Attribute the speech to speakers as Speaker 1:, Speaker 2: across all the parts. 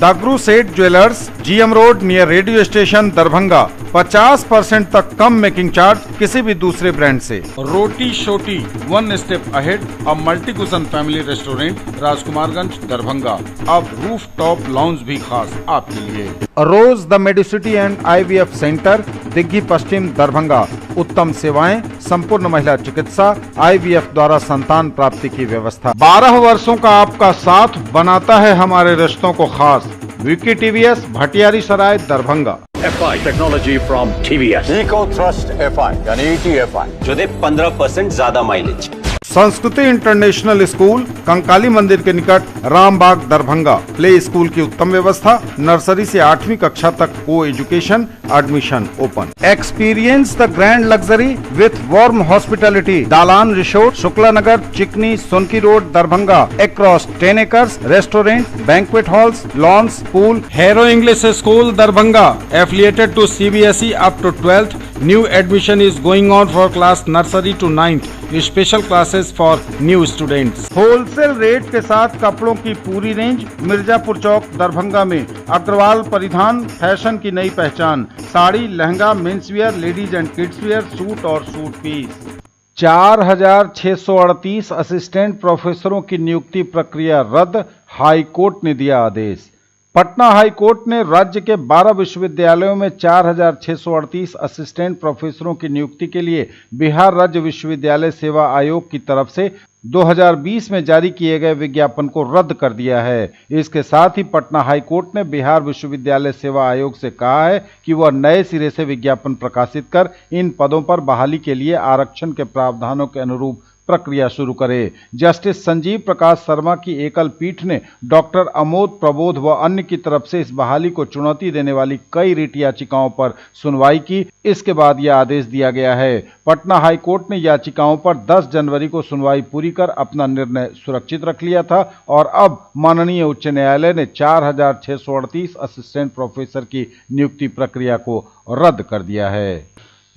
Speaker 1: दागरू सेठ jewellers, GM road near radio station Darbhanga. 50% तक कम making charge किसी भी दूसरे ब्रांड से। Roti Shoti one step ahead, अब multi cuisine family restaurant, Rajkumarganj Darbhanga. अब रूफ टॉप लाउंज भी खास आपके लिए। Rose the Medicity and IVF centre, Digghi Paschim Darbhanga. उत्तम सेवाएं, संपूर्ण महिला चिकित्सा, IVF द्वारा संतान प्राप्ति की व्यवस्था। 12 वर्षों का आपका साथ बनाता है हमारे रिश्तों को खास। Vicky TVS, Bhatiyari Sarai Darbhanga.
Speaker 2: FI technology from TVS,
Speaker 3: eco thrust FI यानी ETFI
Speaker 2: जो दे 15% ज्यादा माइलेज।
Speaker 1: संस्कृति इंटरनेशनल स्कूल, कंकाली मंदिर के निकट, रामबाग दरभंगा। प्ले स्कूल की उत्तम व्यवस्था, नर्सरी से 8वीं कक्षा तक को education, admission open. Experience the grand luxury with warm hospitality, Dalan resort, Shukla Nagar, Chikni, Sonki road Darbhanga. Across 10 acres, restaurant, banquet halls, lawns, pool. Hero English school Darbhanga, affiliated to CBSE up to 12th। New admission is going on for class nursery to 9th। Special classes for new students. Wholesale rate के साथ कपड़ों की पूरी range, Mirzapur चौक दरभंगा में। अग्रवाल परिधान, fashion की नई पहचान। Sari, lehenga, men's wear, ladies and kids wear, suit और सूट पीस। 4638 असिस्टेंट प्रोफेसरों की नियुक्ति प्रक्रिया रद्द, हाई कोर्ट ने दिया आदेश। पटना हाई कोर्ट ने राज्य के 12 विश्वविद्यालयों में 4638 असिस्टेंट प्रोफेसरों की नियुक्ति के लिए बिहार राज्य विश्वविद्यालय सेवा आयोग की तरफ से 2020 में जारी किए गए विज्ञापन को रद्द कर दिया है। इसके साथ ही पटना हाई कोर्ट ने बिहार विश्वविद्यालय सेवा आयोग से कहा है कि वह नए सिरे से विज्ञापन प्रकाशित कर इन पदों पर बहाली के लिए आरक्षण के प्रावधानों के अनुरूप प्रक्रिया शुरू करे। जस्टिस संजीव प्रकाश शर्मा की एकल पीठ ने डॉक्टर अमोद प्रबोध व अन्य की तरफ से इस बहाली को चुनौती देने वाली कई रिट याचिकाओं पर सुनवाई की। इसके बाद यह आदेश दिया गया है। पटना हाई कोर्ट ने याचिकाओं पर 10 जनवरी को सुनवाई पूरी कर अपना निर्णय सुरक्षित रख लिया था और अब माननीय उच्च न्यायालय ने 4638 असिस्टेंट प्रोफेसर की नियुक्ति प्रक्रिया को रद्द कर दिया है।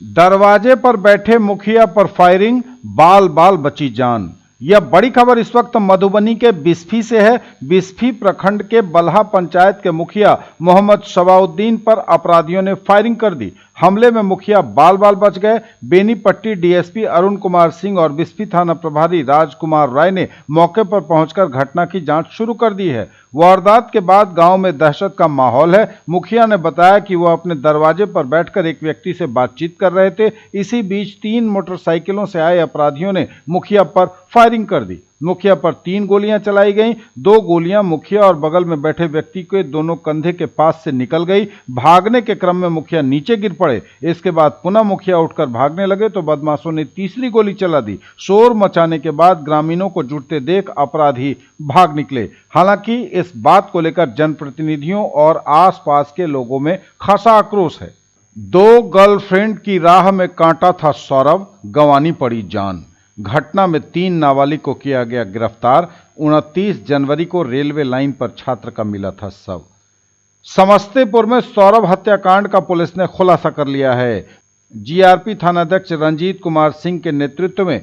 Speaker 1: दरवाजे पर बैठे मुखिया पर फायरिंग, बाल बाल बची जान। यह बड़ी खबर इस वक्त मधुबनी के बिस्फी से है। बिस्फी प्रखंड के बल्हा पंचायत के मुखिया मोहम्मद शबाउद्दीन पर अपराधियों ने फायरिंग कर दी। हमले में मुखिया बाल बाल बच गए। बेनीपट्टी DSP अरुण कुमार सिंह और बिस्फी थाना प्रभारी राजकुमार राय ने मौके पर पहुंचकर घटना की जांच शुरू कर दी है। वारदात के बाद गांव में दहशत का माहौल है। मुखिया ने बताया कि वह अपने दरवाजे पर बैठकर एक व्यक्ति से बातचीत कर रहे थे। इसी बीच 3 मोटरसाइकिलों से आए अपराधियों ने मुखिया पर फायरिंग कर दी। मुखिया पर 3 गोलियां चलाई गईं। 2 गोलियां मुखिया और बगल में बैठे व्यक्ति के दोनों कंधे के पास से निकल गई। भागने के क्रम में मुखिया नीचे गिर पड़े। इसके बाद पुनः मुखिया उठकर भागने लगे तो बदमाशों ने तीसरी गोली चला दी। शोर मचाने के बाद ग्रामीणों को जुटते देख अपराधी भाग निकले। हालांकि इस बात को लेकर जनप्रतिनिधियों और आसपास के लोगों में खासा आक्रोश है। 2 गर्लफ्रेंड की राह में कांटा था सौरभ, गंवानी पड़ी जान। घटना में 3 नाबालिग को किया गया गिरफ्तार। 29 जनवरी को रेलवे लाइन पर छात्र का मिला था शव। समस्तीपुर में सौरभ हत्याकांड का पुलिस ने खुलासा कर लिया है। GRP थानाध्यक्ष रंजीत कुमार सिंह के नेतृत्व में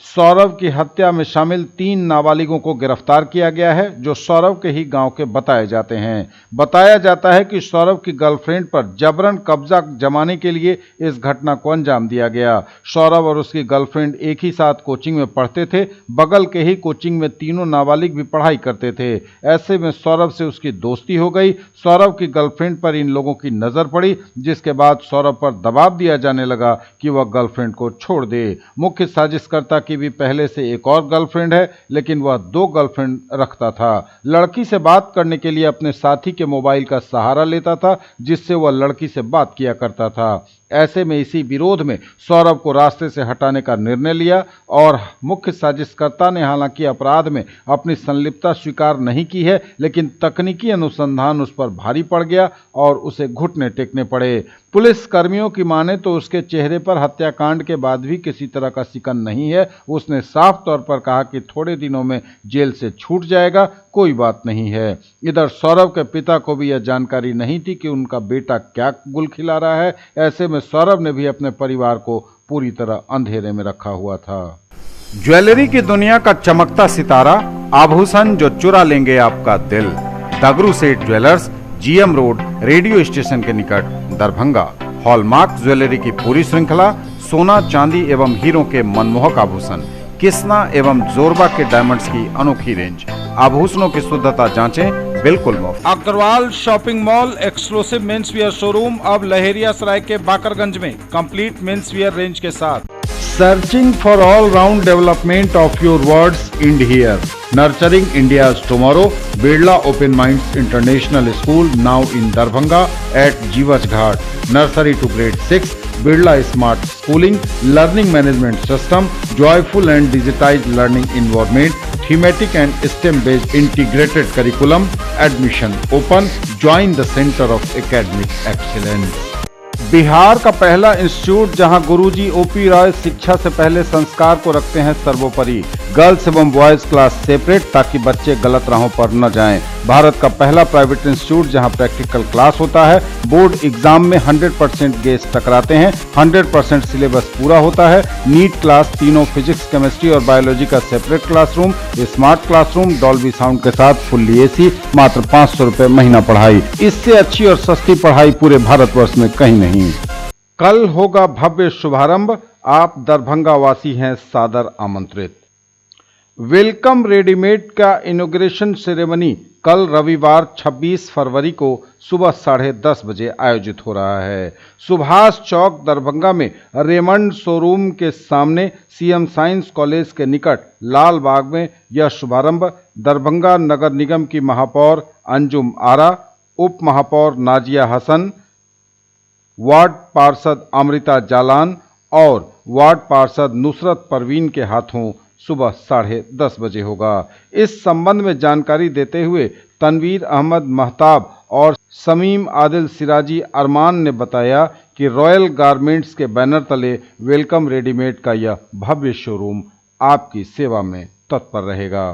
Speaker 1: सौरभ की हत्या में शामिल 3 नाबालिगों को गिरफ्तार किया गया है, जो सौरभ के ही गांव के बताए जाते हैं। बताया जाता है कि सौरभ की गर्लफ्रेंड पर जबरन कब्जा जमाने के लिए इस घटना को अंजाम दिया गया। सौरभ और उसकी गर्लफ्रेंड एक ही साथ कोचिंग में पढ़ते थे। बगल के ही कोचिंग में तीनों नाबालिग भी पढ़ाई करते थे। ऐसे में सौरभ से उसकी दोस्ती हो गई। सौरभ की गर्लफ्रेंड पर इन लोगों की नजर पड़ी, जिसके बाद सौरभ पर दबाव दिया जाने लगा कि वह गर्लफ्रेंड को छोड़ दे। मुख्य साजिशकर्ता की भी पहले से एक और गर्लफ्रेंड है, लेकिन वह 2 गर्लफ्रेंड रखता था। लड़की से बात करने के लिए अपने साथी के मोबाइल का सहारा लेता था, जिससे वह लड़की से बात किया करता था। ऐसे में इसी विरोध में सौरभ को रास्ते से हटाने का निर्णय लिया और मुख्य साजिशकर्ता ने हालांकि अपराध में अपनी संलिप्तता स्वीकार नहीं की है, लेकिन तकनीकी अनुसंधान उस पर भारी पड़ गया और उसे घुटने टेकने पड़े। पुलिस कर्मियों की माने तो उसके चेहरे पर हत्याकांड के बाद भी किसी तरह का शिकन नहीं है। उसने साफ तौर पर कहा कि थोड़े दिनों में जेल से छूट जाएगा, कोई बात नहीं है। इधर सौरभ के पिता को भी यह जानकारी नहीं थी कि उनका बेटा क्या गुल खिला रहा है। ऐसे में सौरभ ने भी अपने परिवार को पूरी तरह अंधेरे में रखा हुआ था। ज्वेलरी की दुनिया का चमकता सितारा, आभूषण जो चुरा लेंगे आपका दिल। दगरू सेठ jewellers, GM road, radio station के निकट, दरभंगा। हॉलमार्क ज्वेलरी की पूरी श्रृंखला, सोना, चांदी एवं हीरों के मनमोहक आभूषण, किस्ना एवं जोरबा के डायमंड्स की अनोखी रेंज। आभूषणों की शुद्धता जांचें, बिल्कुल मुफ्त।
Speaker 4: Agrawal shopping mall exclusive men's wear showroom अब लहेरिया सराय के बाकरगंज में कंप्लीट मेंस वियर रेंज के साथ।
Speaker 1: Searching for all-round development of your words, end here. Nurturing India's tomorrow, Birla Open Minds International School now in Darbhanga at Jivaj Ghat. Nursery to grade 6, Birla Smart Schooling, Learning Management System, joyful and digitized learning environment, thematic and STEM-based integrated curriculum, admission open, join the Center of Academic Excellence. Bihar का पहला institute जहां गुरुजी OP Roy शिक्षा से पहले संस्कार को रखते हैं सर्वोपरि। गर्ल्स एवं बॉयज क्लास सेपरेट ताकि बच्चे गलत राहों पर न जाएं। भारत का पहला प्राइवेट इंस्टीट्यूट जहां प्रैक्टिकल क्लास होता है, बोर्ड एग्जाम में 100% गेस टकराते हैं, 100% सिलेबस पूरा होता है, नीट क्लास, तीनों फिजिक्स, केमिस्ट्री और बायोलॉजी का separate classroom, smart classroom, Dolby sound के साथ, फुल्ली एसी, मात्र 500 रुपए महीना पढ़ाई। इससे अच्छी और सस्ती पढ़ाई पूरे भारतवर्ष में कहीं नहीं। कल होगा भव्य शुभारंभ, आप दरभंगा वासी हैं सादर आमंत्रित। वेलकम रेडीमेड का इनॉग्रेशन सेरेमनी कल रविवार 26 फरवरी को सुबह 10:30 बजे आयोजित हो रहा है। सुभाष चौक दरभंगा में रेमंड शोरूम के सामने सीएम साइंस कॉलेज के निकट लाल बाग में यह शुभारंभ दरभंगा नगर निगम की महापौर अंजुम आरा, उप महापौर नाजिया हसन, वार्ड पार्षद अमृता जालान और वार्ड पार्षद नुसरत परवीन के हाथों सुबह 10:30 बजे होगा। इस संबंध में जानकारी देते हुए तनवीर अहमद महताब और समीम आदिल सिराजी अरमान ने बताया कि रॉयल गारमेंट्स के बैनर तले वेलकम रेडीमेड का यह भव्य शोरूम आपकी सेवा में तत्पर रहेगा।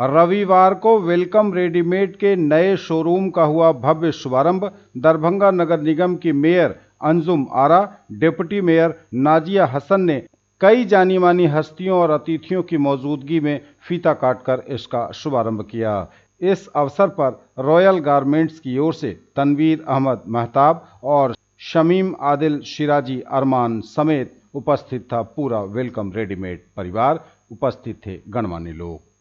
Speaker 1: रविवार को वेलकम रेडीमेड के नए शोरूम का हुआ भव्य शुभारंभ। दरभंगा नगर निगम की mayor Anjum Ara, deputy mayor Nazia Hasan ने कई जानी मानी हस्तियों और अतिथियों की मौजूदगी में फीता काटकर इसका शुभारंभ किया। इस अवसर पर रॉयल गारमेंट्स की ओर से तनवीर अहमद महताब और शमीम आदिल शिराजी अरमान समेत उपस्थित था पूरा वेलकम रेडीमेड परिवार। उपस्थित थे गणमान्य लोग।